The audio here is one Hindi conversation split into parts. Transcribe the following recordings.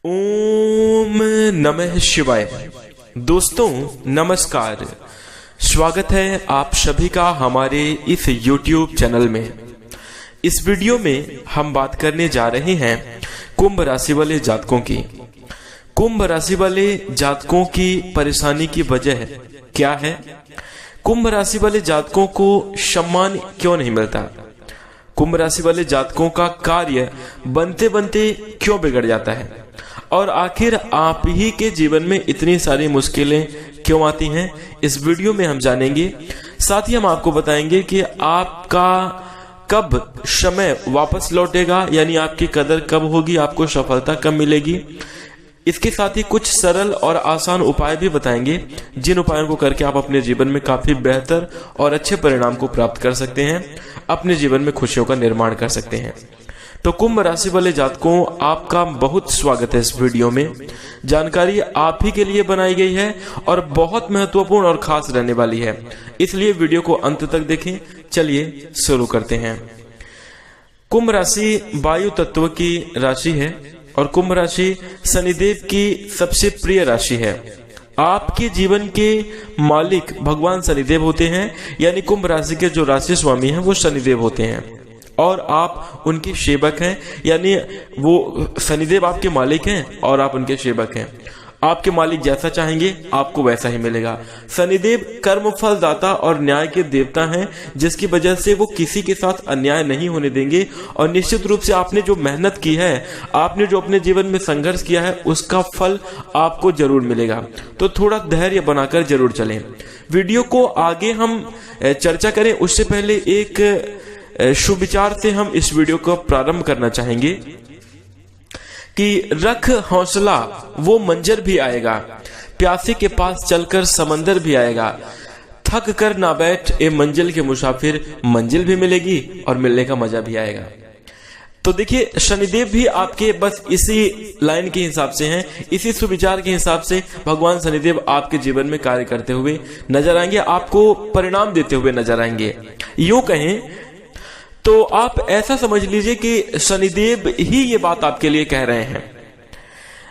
ओम नमः शिवाय। दोस्तों नमस्कार, स्वागत है आप सभी का हमारे इस YouTube चैनल में। इस वीडियो में हम बात करने जा रहे हैं कुंभ राशि वाले जातकों की। कुंभ राशि वाले जातकों की परेशानी की वजह क्या है? कुंभ राशि वाले जातकों को सम्मान क्यों नहीं मिलता? कुंभ राशि वाले जातकों का कार्य बनते बनते क्यों बिगड़ जाता है? और आखिर आप ही के जीवन में इतनी सारी मुश्किलें क्यों आती हैं, इस वीडियो में हम जानेंगे। साथ ही हम आपको बताएंगे कि आपका कब समय वापस लौटेगा, यानी आपकी कदर कब होगी, आपको सफलता कब मिलेगी। इसके साथ ही कुछ सरल और आसान उपाय भी बताएंगे, जिन उपायों को करके आप अपने जीवन में काफी बेहतर और अच्छे परिणाम को प्राप्त कर सकते हैं, अपने जीवन में खुशियों का निर्माण कर सकते हैं। तो कुंभ राशि वाले जातकों, आपका बहुत स्वागत है इस वीडियो में। जानकारी आप ही के लिए बनाई गई है और बहुत महत्वपूर्ण और खास रहने वाली है, इसलिए वीडियो को अंत तक देखें। चलिए शुरू करते हैं। कुंभ राशि वायु तत्व की राशि है और कुंभ राशि शनिदेव की सबसे प्रिय राशि है। आपके जीवन के मालिक भगवान शनिदेव होते हैं, यानी कुंभ राशि के जो राशि स्वामी हैं वो शनिदेव होते हैं और आप उनके सेवक हैं, यानी वो शनिदेव आपके मालिक हैं और आप उनके सेवक हैं। आपके मालिक जैसा चाहेंगे आपको वैसा ही मिलेगा। शनिदेव कर्म फल दाता और न्याय के देवता हैं, जिसकी वजह से वो किसी के साथ अन्याय नहीं होने देंगे और निश्चित रूप से आपने जो मेहनत की है, आपने जो अपने जीवन में संघर्ष किया है, उसका फल आपको जरूर मिलेगा। तो थोड़ा धैर्य बनाकर जरूर चलें। वीडियो को आगे हम चर्चा करें उससे पहले एक शुभ विचार से हम इस वीडियो को प्रारंभ करना चाहेंगे कि रख हौसला वो मंजर भी आएगा, प्यासे के पास चलकर समंदर भी आएगा, थक कर ना बैठ ए मंजिल के मुसाफिर, मंजिल भी मिलेगी और मिलने का मजा भी आएगा। तो देखिए, शनिदेव भी आपके बस इसी लाइन के हिसाब से हैं, इसी सुविचार के हिसाब से भगवान शनिदेव आपके जीवन में कार्य करते हुए नजर आएंगे, आपको परिणाम देते हुए नजर आएंगे। यूं कहें तो आप ऐसा समझ लीजिए कि शनिदेव ही ये बात आपके लिए कह रहे हैं।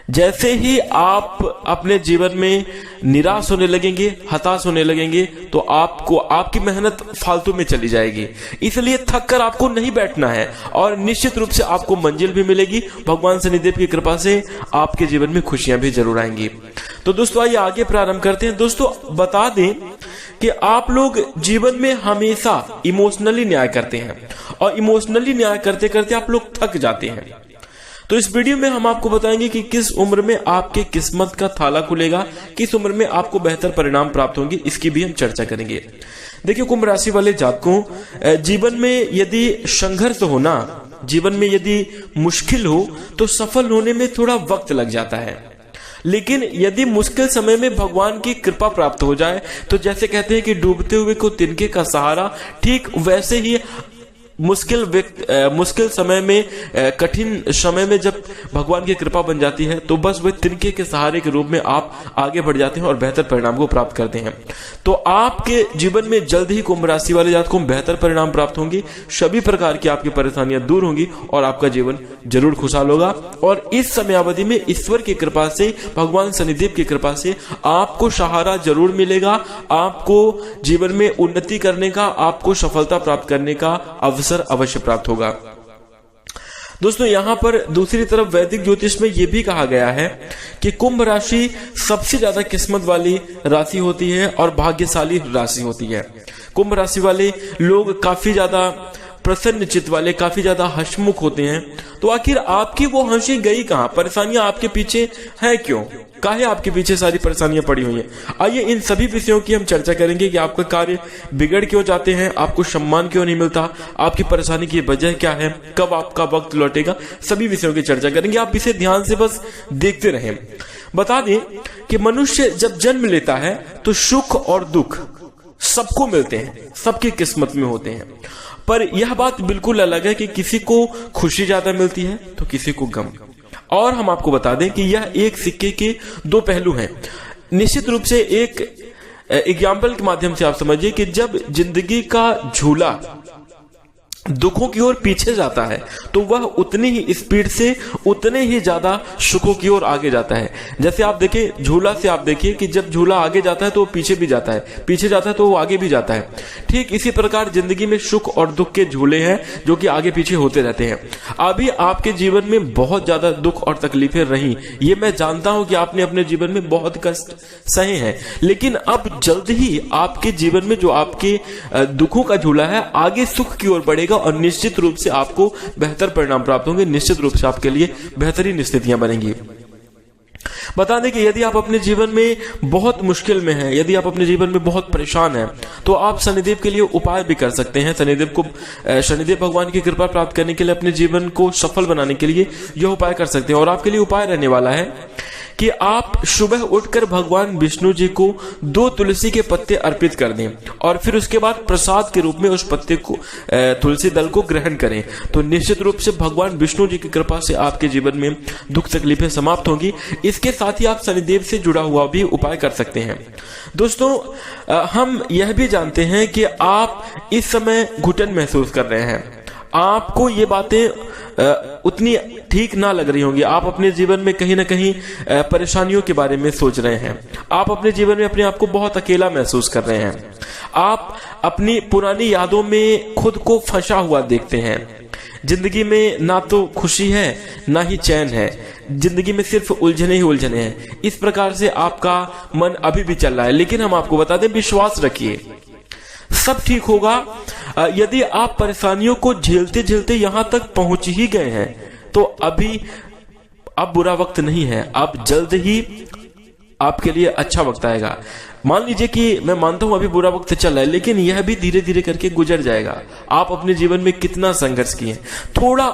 जैसे ही आप अपने जीवन में निराश होने लगेंगे, हताश होने लगेंगे, तो आपको आपकी मेहनत फालतू में चली जाएगी। इसलिए थक कर आपको नहीं बैठना है और निश्चित रूप से आपको मंजिल भी मिलेगी। भगवान शनिदेव की कृपा से आपके जीवन में खुशियां भी जरूर आएंगी। तो दोस्तों आइए आगे प्रारंभ करते हैं। दोस्तों बता दें कि आप लोग जीवन में हमेशा इमोशनली न्याय करते हैं और इमोशनली न्याय करते करते आप लोग थक जाते हैं। तो इस वीडियो में हम आपको बताएंगे कि किस उम्र में आपके किस्मत का ताला खुलेगा, किस उम्र में आपको बेहतर परिणाम प्राप्त होंगे, इसकी भी हम चर्चा करेंगे। देखिए कुंभ राशि वाले जातकों, जीवन में यदि संघर्ष हो ना, जीवन में यदि मुश्किल हो तो सफल होने में थोड़ा वक्त लग जाता है। लेकिन यदि मुश्किल समय में भगवान की कृपा प्राप्त हो जाए तो जैसे कहते हैं कि डूबते हुए को तिनके का सहारा, ठीक वैसे ही मुश्किल समय में, कठिन समय में जब भगवान की कृपा बन जाती है तो बस वह तिनके के सहारे के रूप में आप आगे बढ़ जाते हैं और बेहतर परिणाम को प्राप्त करते हैं। तो आपके जीवन में जल्द ही कुंभ राशि वाले जातकों को बेहतर परिणाम प्राप्त होंगे, सभी प्रकार की आपकी परेशानियां दूर होंगी और आपका जीवन जरूर खुशहाल होगा। और इस समयावधि में ईश्वर की कृपा से, भगवान शनिदेव की कृपा से आपको सहारा जरूर मिलेगा, आपको जीवन में उन्नति करने का, आपको सफलता प्राप्त करने का अवसर अवश्य प्राप्त होगा। दोस्तों यहां पर दूसरी तरफ वैदिक ज्योतिष में यह भी कहा गया है कि कुंभ राशि सबसे ज्यादा किस्मत वाली राशि होती है और भाग्यशाली राशि होती है। कुंभ राशि वाले लोग काफी ज्यादा प्रसन्न चित्त वाले, काफी ज्यादा हंसमुख होते हैं। तो आखिर आपकी वो हंसी गई कहां? परेशानियां आपके पीछे है क्यों? काहे आपके पीछे सारी परेशानियां पड़ी हुई हैं? आइए इन सभी विषयों की हम चर्चा करेंगे कि आपका कार्य बिगड़ क्यों जाते हैं, आपको सम्मान क्यों नहीं मिलता, आपकी परेशानी की वजह क्या है, कब आपका वक्त लौटेगा, सभी विषयों की चर्चा करेंगे। आप इसे ध्यान से बस देखते रहें। बता दें कि मनुष्य जब जन्म लेता है तो सुख और दुख सबको मिलते हैं, सबकी किस्मत में होते हैं, पर यह बात बिल्कुल अलग है कि किसी को खुशी ज्यादा मिलती है तो किसी को गम। और हम आपको बता दें कि यह एक सिक्के के दो पहलू हैं। निश्चित रूप से एक एग्जाम्पल के माध्यम से आप समझिए कि जब जिंदगी का झूला दुखों की ओर पीछे जाता है तो वह उतनी ही स्पीड से उतने ही ज्यादा सुखों की ओर आगे जाता है। जैसे आप देखिए झूला से, आप देखिए कि जब झूला आगे जाता है तो वो पीछे भी जाता है, पीछे जाता है तो वो आगे भी जाता है। ठीक इसी प्रकार जिंदगी में सुख और दुख के झूले हैं जो कि आगे पीछे होते रहते हैं। अभी आपके जीवन में बहुत ज्यादा दुख और तकलीफें रही, ये मैं जानता हूं कि आपने अपने जीवन में बहुत कष्ट सहे हैं, लेकिन अब जल्द ही आपके जीवन में जो आपके दुखों का झूला है आगे सुख की ओर बढ़ेगा और निश्चित रूप से आपको बेहतर परिणाम प्राप्त होंगे, निश्चित रूप से आपके लिए बेहतरीन स्थितियां बनेंगी। बता दें कि यदि आप अपने जीवन में बहुत मुश्किल में हैं, यदि आप अपने जीवन में बहुत परेशान हैं, तो आप शनिदेव के लिए उपाय भी कर सकते हैं। शनिदेव भगवान की कृपा प्राप्त करने के लिए, अपने जीवन को सफल बनाने के लिए यह उपाय कर सकते हैं। और आपके लिए उपाय रहने वाला है कि आप सुबह उठकर भगवान विष्णु जी को 2 तुलसी के पत्ते अर्पित कर दें और फिर उसके बाद प्रसाद के रूप में उस पत्ते को, तुलसी दल को ग्रहण करें। तो निश्चित रूप से भगवान विष्णु जी की कृपा से आपके जीवन में दुख तकलीफें समाप्त होंगी। इसके साथ ही आप शनिदेव से जुड़ा हुआ भी उपाय कर सकते हैं। दोस्तों, हम यह भी जानते हैं कि आप इस समय घुटन महसूस कर रहे हैं, आपको ये बातें उतनी ठीक ना लग रही होंगी, आप अपने जीवन में कहीं ना कहीं परेशानियों के बारे में सोच रहे हैं, आप अपने जीवन में अपने आप को बहुत अकेला महसूस कर रहे हैं, आप अपनी पुरानी यादों में खुद को फंसा हुआ देखते हैं। जिंदगी में ना तो खुशी है ना ही चैन है, जिंदगी में सिर्फ उलझने ही उलझने हैं। इस प्रकार से आपका मन अभी भी चल रहा है, लेकिन हम आपको बता दें, विश्वास रखिए, सब ठीक होगा। यदि आप परेशानियों को झेलते झेलते यहां तक पहुंच ही गए हैं तो अब बुरा वक्त नहीं है, अब जल्द ही आपके लिए अच्छा वक्त आएगा। मान लीजिए कि मैं मानता हूं अभी बुरा वक्त चल रहा है, लेकिन यह भी धीरे धीरे करके गुजर जाएगा। आप अपने जीवन में कितना संघर्ष किए, थोड़ा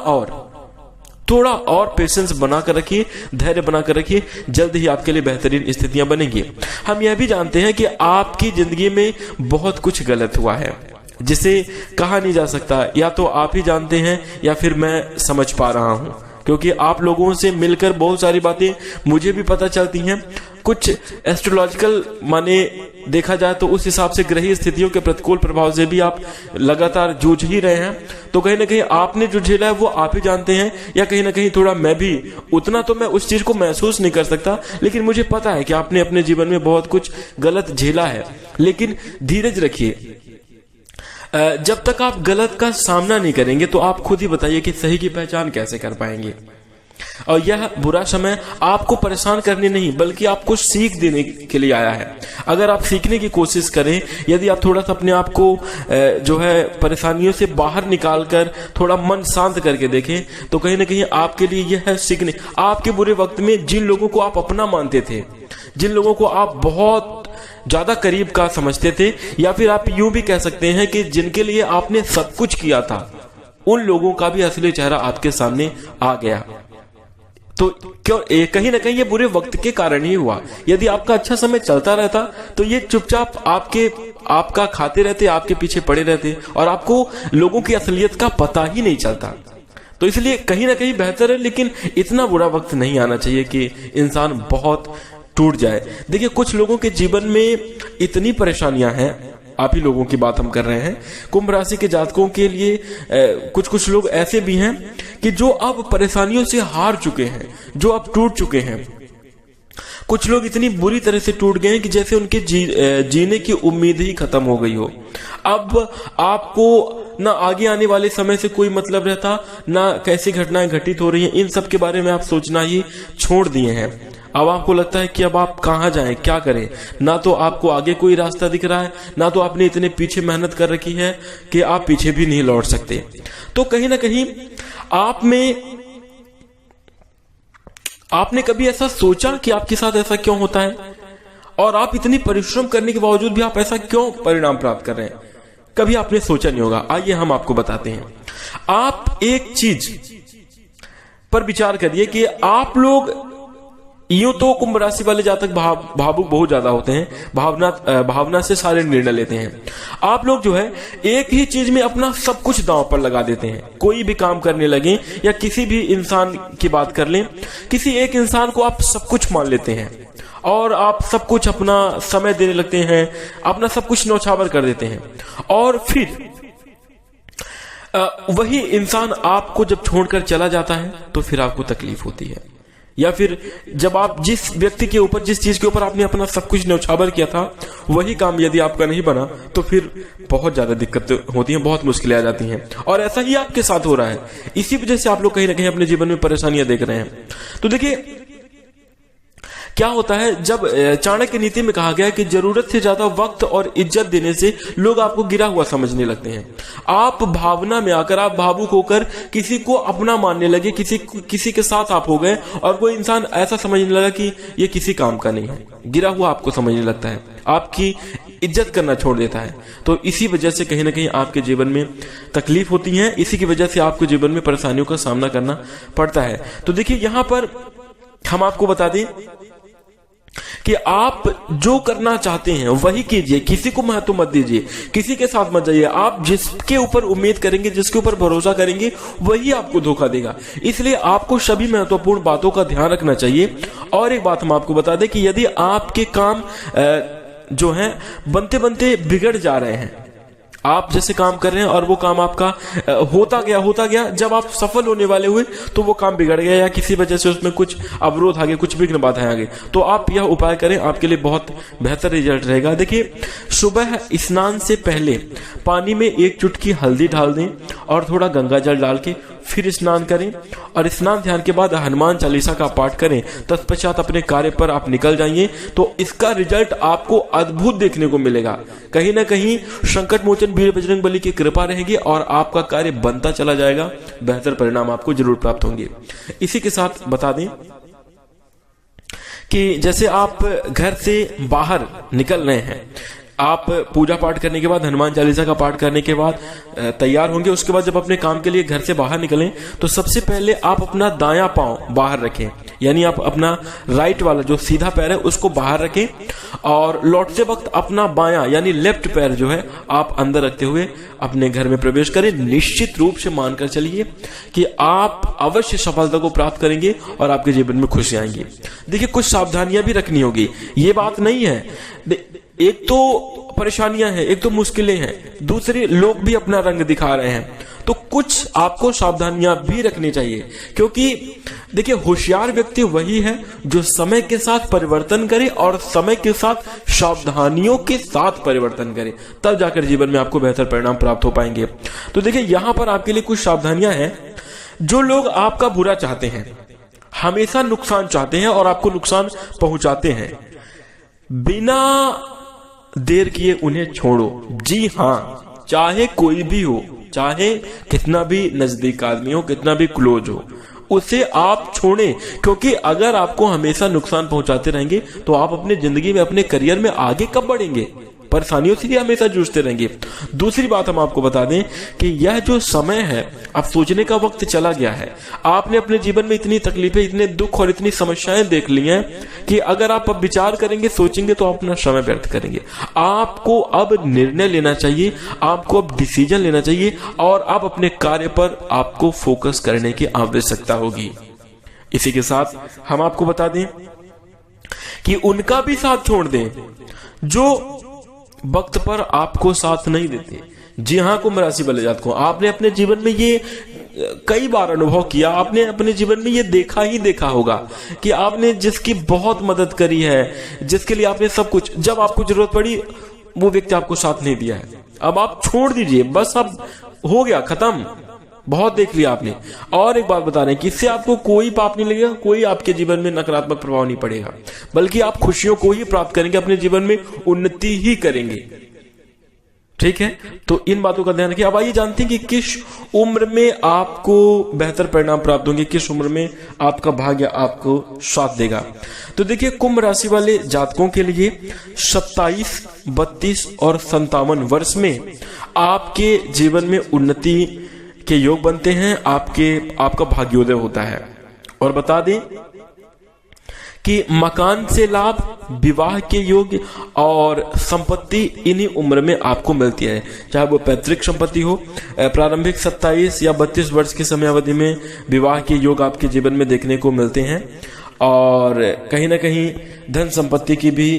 और पेशेंस बनाकर रखिए, धैर्य बनाकर रखिए, जल्द ही आपके लिए बेहतरीन स्थितियां बनेंगी। हम यह भी जानते हैं कि आपकी जिंदगी में बहुत कुछ गलत हुआ है जिसे कहा नहीं जा सकता, या तो आप ही जानते हैं या फिर मैं समझ पा रहा हूं, क्योंकि आप लोगों से मिलकर बहुत सारी बातें मुझे भी पता चलती हैं। कुछ एस्ट्रोलॉजिकल माने देखा जाए तो उस हिसाब से ग्रही स्थितियों के प्रतिकूल प्रभाव से भी आप लगातार जूझ ही रहे हैं। तो कहीं ना कहीं आपने जो झेला है वो आप ही जानते हैं, या कहीं ना कहीं थोड़ा मैं भी, उतना तो मैं उस चीज को महसूस नहीं कर सकता, लेकिन मुझे पता है कि आपने अपने जीवन में बहुत कुछ गलत झेला है। लेकिन धीरज रखिए, जब तक आप गलत का सामना नहीं करेंगे तो आप खुद ही बताइए कि सही की पहचान कैसे कर पाएंगे। और यह बुरा समय आपको परेशान करने नहीं बल्कि आपको सीख देने के लिए आया है। अगर आप सीखने की कोशिश करें, यदि आप थोड़ा सा अपने आप को जो है परेशानियों से बाहर निकालकर थोड़ा मन शांत करके देखें, तो कहीं ना कहीं आपके लिए यह है सीखने। आपके बुरे वक्त में जिन लोगों को आप अपना मानते थे, जिन लोगों को आप बहुत ज्यादा करीब का समझते थे, या फिर आप यूं भी कह सकते हैं कि जिनके लिए आपने सब कुछ किया था, उन लोगों का भी असली चेहरा आपके सामने आ गया। तो क्यों कहीं ना कहीं ये बुरे वक्त के कारण ही हुआ। यदि आपका अच्छा समय चलता रहता तो ये चुपचाप आपका खाते रहते, आपके पीछे पड़े रहते और आपको लोगों की असलियत का पता ही नहीं चलता। तो इसलिए कहीं ना कहीं बेहतर है, लेकिन इतना बुरा वक्त नहीं आना चाहिए कि इंसान बहुत टूट जाए। देखिए, कुछ लोगों के जीवन में इतनी परेशानियां हैं, आप ही लोगों की बात हम कर रहे हैं। कुंभ राशि के जातकों के लिए कुछ लोग ऐसे भी हैं कि जो अब परेशानियों से हार चुके हैं, जो अब टूट चुके हैं। कुछ लोग इतनी बुरी तरह से टूट गए हैं कि जैसे उनके जीने की उम्मीद ही खत्म हो गई हो। अब आपको ना आगे आने वाले समय से कोई मतलब रहता, ना कैसी घटनाएं घटित हो रही हैं, इन सब के बारे में आप सोचना ही छोड़ दिए हैं। अब आपको लगता है कि अब आप कहां जाएं, क्या करें। ना तो आपको आगे कोई रास्ता दिख रहा है, ना तो आपने इतने पीछे मेहनत कर रखी है कि आप पीछे भी नहीं लौट सकते। तो कहीं ना कहीं आपने कभी ऐसा सोचा कि आपके साथ ऐसा क्यों होता है, और आप इतनी परिश्रम करने के बावजूद भी आप ऐसा क्यों परिणाम प्राप्त कर रहे हैं? कभी आपने सोचा नहीं होगा। आइए हम आपको बताते हैं। आप एक चीज पर विचार करिए कि आप लोग, यूं तो कुंभ राशि वाले जातक भावुक बहुत ज्यादा होते हैं, भावना से सारे निर्णय लेते हैं। आप लोग जो है एक ही चीज में अपना सब कुछ दांव पर लगा देते हैं। कोई भी काम करने लगे या किसी भी इंसान की बात कर लें, किसी एक इंसान को आप सब कुछ मान लेते हैं और आप सब कुछ अपना समय देने लगते हैं, अपना सब कुछ न्यौछावर कर देते हैं। और फिर वही इंसान आपको जब छोड़कर चला जाता है तो फिर आपको तकलीफ होती है। या फिर जब आप जिस व्यक्ति के ऊपर, जिस चीज के ऊपर आपने अपना सब कुछ न्यौछावर किया था, वही काम यदि आपका नहीं बना तो फिर बहुत ज्यादा दिक्कत होती है, बहुत मुश्किलें आ जाती हैं। और ऐसा ही आपके साथ हो रहा है। इसी वजह से आप लोग कहीं ना कहीं अपने जीवन में परेशानियां देख रहे हैं। तो देखिए क्या होता है, जब चाणक्य नीति में कहा गया कि जरूरत से ज्यादा वक्त और इज्जत देने से लोग आपको गिरा हुआ समझने लगते हैं। आप भावना में आकर, आप भावुक होकर किसी को अपना मानने लगे, किसी के साथ आप हो गए और कोई इंसान ऐसा समझने लगा कि ये किसी काम का नहीं है, गिरा हुआ आपको समझने लगता है, आपकी इज्जत करना छोड़ देता है। तो इसी वजह से कहीं ना कहीं आपके जीवन में तकलीफ होती है, इसी की वजह से आपको जीवन में परेशानियों का सामना करना पड़ता है। तो देखिए यहां पर हम आपको बता दें कि आप जो करना चाहते हैं वही कीजिए, किसी को महत्व मत दीजिए, किसी के साथ मत जाइए। आप जिसके ऊपर उम्मीद करेंगे, जिसके ऊपर भरोसा करेंगे, वही आपको धोखा देगा। इसलिए आपको सभी महत्वपूर्ण बातों का ध्यान रखना चाहिए। और एक बात हम आपको बता दें कि यदि आपके काम जो है बनते बनते बिगड़ जा रहे हैं, आप जैसे काम कर रहे हैं और वो काम आपका होता गया, जब आप सफल होने वाले हुए तो वो काम बिगड़ गया या किसी वजह से उसमें कुछ अवरोध आ गए, कुछ विघ्न बाधाएं आ गई, तो आप यह उपाय करें, आपके लिए बहुत बेहतर रिजल्ट रहेगा। देखिए सुबह स्नान से पहले पानी में 1 चुटकी हल्दी डाल दें और थोड़ा गंगा जल डाल के फिर स्नान करें और स्नान ध्यान के बाद हनुमान चालीसा का पाठ करें। तत्पश्चात अपने कार्य पर आप निकल जाइए तो इसका रिजल्ट आपको अद्भुत देखने को मिलेगा। कहीं ना कहीं संकट मोचन वीर बजरंग बली की कृपा रहेगी और आपका कार्य बनता चला जाएगा, बेहतर परिणाम आपको जरूर प्राप्त होंगे। इसी के साथ बता दें कि जैसे आप घर से बाहर निकल रहे हैं, आप पूजा पाठ करने के बाद, हनुमान चालीसा का पाठ करने के बाद तैयार होंगे, उसके बाद जब अपने काम के लिए घर से बाहर निकलें तो सबसे पहले आप अपना दायां पांव बाहर रखें, यानी आप अपना राइट वाला जो सीधा पैर है उसको बाहर रखें और लौटते वक्त अपना बायां यानी लेफ्ट पैर जो है आप अंदर रखते हुए अपने घर में प्रवेश करें। निश्चित रूप से मानकर चलिए कि आप अवश्य सफलता को प्राप्त करेंगे और आपके जीवन में खुशी आएंगी। देखिए कुछ सावधानियां भी रखनी होगी, ये बात नहीं है, एक तो परेशानियां हैं, एक तो मुश्किलें हैं, दूसरे लोग भी अपना रंग दिखा रहे हैं, तो कुछ आपको सावधानियां भी रखनी चाहिए। क्योंकि देखिए होशियार व्यक्ति वही है जो समय के साथ परिवर्तन करे और समय के साथ सावधानियों के साथ परिवर्तन करे, तब जाकर जीवन में आपको बेहतर परिणाम प्राप्त हो पाएंगे। तो देखिए यहां पर आपके लिए कुछ सावधानियां हैं। जो लोग आपका बुरा चाहते हैं, हमेशा नुकसान चाहते हैं और आपको नुकसान पहुंचाते हैं, बिना देर किए उन्हें छोड़ो। जी हाँ, चाहे कोई भी हो, चाहे कितना भी नजदीक आदमी हो, कितना भी क्लोज हो, उसे आप छोड़ें। क्योंकि अगर आपको हमेशा नुकसान पहुंचाते रहेंगे तो आप अपनी जिंदगी में, अपने करियर में आगे कब बढ़ेंगे, परेशानियों से ही हमेशा जूझते रहेंगे। दूसरी बात हम आपको बता दें कि यह जो समय है, अब सोचने का वक्त चला गया है। आपने अपने जीवन में इतनी तकलीफें, इतने दुख और इतनी समस्याएं देख ली हैं कि अगर आप अब विचार करेंगे, सोचेंगे तो आप अपना समय व्यर्थ करेंगे। आपको अब निर्णय लेना चाहिए, आपको अब डिसीजन लेना चाहिए और अब अपने कार्य पर आपको फोकस करने की आवश्यकता होगी। इसी के साथ हम आपको बता दें कि उनका भी साथ छोड़ दें जो वक्त पर आपको साथ नहीं देते। जी हाँ, कुंभ राशि वाले जातकों, आपने अपने जीवन में ये कई बार अनुभव किया, आपने अपने जीवन में ये देखा होगा कि आपने जिसकी बहुत मदद करी है, जिसके लिए आपने सब कुछ, जब आपको जरूरत पड़ी वो व्यक्ति आपको साथ नहीं दिया है। अब आप छोड़ दीजिए, बस अब हो गया, खत्म, बहुत देख लिया आपने। और एक बात बता रहे हैं कि इससे आपको कोई पाप नहीं लगेगा, कोई आपके जीवन में नकारात्मक प्रभाव नहीं पड़ेगा, बल्कि आप खुशियों को ही प्राप्त करेंगे, अपने जीवन में उन्नति ही करेंगे। ठीक है, तो इन बातों का ध्यान रखिए। अब आइए जानते हैं कि किस उम्र में आपको बेहतर परिणाम प्राप्त होंगे, किस उम्र में आपका भाग्य आपको साथ देगा। तो देखिए कुंभ राशि वाले जातकों के लिए 27, 32 और 57 वर्ष में आपके जीवन में उन्नति के योग बनते हैं, आपका भाग्योदय होता है। और बता दें कि मकान से लाभ, विवाह के योग और संपत्ति इन्हीं उम्र में आपको मिलती है, चाहे वो पैतृक संपत्ति हो। प्रारंभिक 27 या 32 वर्ष की समयावधि में विवाह के योग आपके जीवन में देखने को मिलते हैं और कहीं ना कहीं धन संपत्ति की भी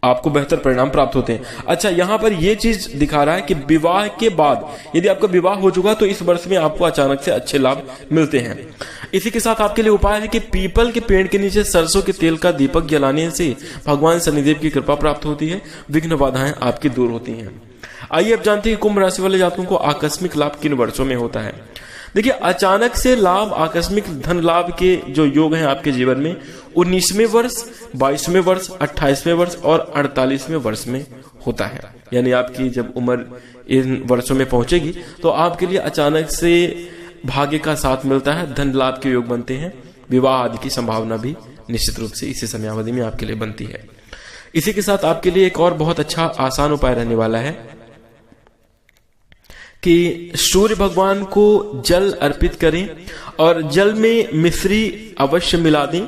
आपको बेहतर परिणाम प्राप्त होते हैं। अच्छा, यहाँ पर यह चीज दिखा रहा है कि विवाह के बाद यदि आपका विवाह हो चुका तो इस वर्ष में आपको अचानक से अच्छे लाभ मिलते हैं। इसी के साथ आपके लिए उपाय है कि पीपल के पेड़ के नीचे सरसों के तेल का दीपक जलाने से भगवान शनिदेव की कृपा प्राप्त होती है, विघ्न बाधाएं आपकी दूर होती हैं। आइए अब जानते हैं कुंभ राशि वाले जातकों को आकस्मिक लाभ किन वर्षों में होता है। देखिए, अचानक से लाभ, आकस्मिक धन लाभ के जो योग हैं आपके जीवन में 19वें वर्ष, 22वें वर्ष, 28वें वर्ष और 48वें वर्ष में होता है। यानी आपकी जब उम्र इन वर्षों में पहुंचेगी तो आपके लिए अचानक से भाग्य का साथ मिलता है, धन लाभ के योग बनते हैं, विवाह आदि की संभावना भी निश्चित रूप से इसी समयावधि में आपके लिए बनती है। इसी के साथ आपके लिए एक और बहुत अच्छा आसान उपाय रहने वाला है कि सूर्य भगवान को जल अर्पित करें और जल में मिश्री अवश्य मिला दें।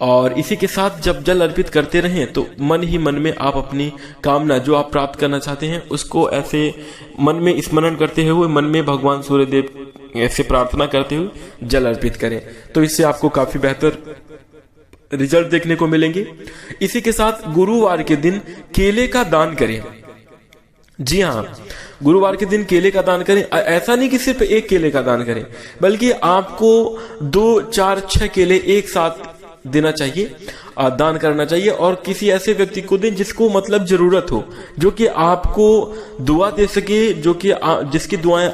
और इसी के साथ जब जल अर्पित करते रहें तो मन ही मन में आप अपनी कामना जो आप प्राप्त करना चाहते हैं उसको ऐसे मन में स्मरण करते हुए मन में भगवान सूर्यदेव ऐसे प्रार्थना करते हुए जल अर्पित करें, तो इससे आपको काफी बेहतर रिजल्ट देखने को मिलेंगे। इसी के साथ गुरुवार के दिन केले का दान करें। जी हाँ, गुरुवार के दिन केले का दान करें। ऐसा नहीं कि सिर्फ एक केले का दान करें, बल्कि आपको 2, 4, 6 केले एक साथ देना चाहिए, दान करना चाहिए। और किसी ऐसे व्यक्ति को दें जिसको मतलब जरूरत हो, जो कि आपको दुआ दे सके, जो कि जिसकी दुआएं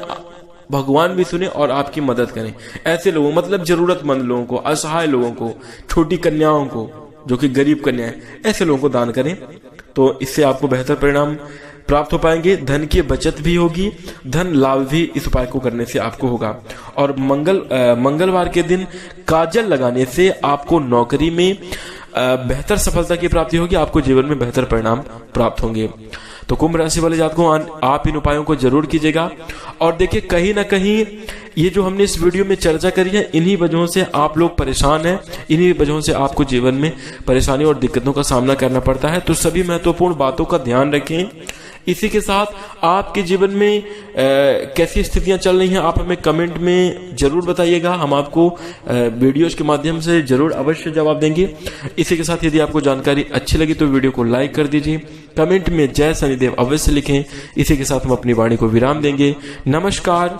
भगवान भी सुने और आपकी मदद करें। ऐसे लोगों, मतलब जरूरतमंद लोगों को, असहाय लोगों को, छोटी कन्याओं को, जो कि गरीब कन्याएं, ऐसे लोगों को दान करें, तो इससे आपको बेहतर परिणाम प्राप्त हो पाएंगे। धन की बचत भी होगी, धन लाभ भी इस उपाय को करने से आपको होगा। और मंगलवार के दिन काजल लगाने से आपको नौकरी में बेहतर सफलता की प्राप्ति होगी, आपको जीवन में बेहतर परिणाम प्राप्त होंगे। तो कुंभ राशि वाले जातकों, आप इन उपायों को जरूर कीजिएगा। और देखिए, कहीं ना कहीं ये जो हमने इस वीडियो में चर्चा करी है, इन्हीं वजहों से आप लोग परेशान हैं, इन्हीं वजहों से आपको जीवन में परेशानी और दिक्कतों का सामना करना पड़ता है। तो सभी महत्वपूर्ण बातों का ध्यान रखें। इसी के साथ आपके जीवन में कैसी स्थितियां चल रही हैं, आप हमें कमेंट में जरूर बताइएगा, हम आपको वीडियोस के माध्यम से जरूर अवश्य जवाब देंगे। इसी के साथ यदि आपको जानकारी अच्छी लगी तो वीडियो को लाइक कर दीजिए, कमेंट में जय शनिदेव अवश्य लिखें। इसी के साथ हम अपनी वाणी को विराम देंगे। नमस्कार,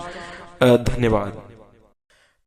धन्यवाद।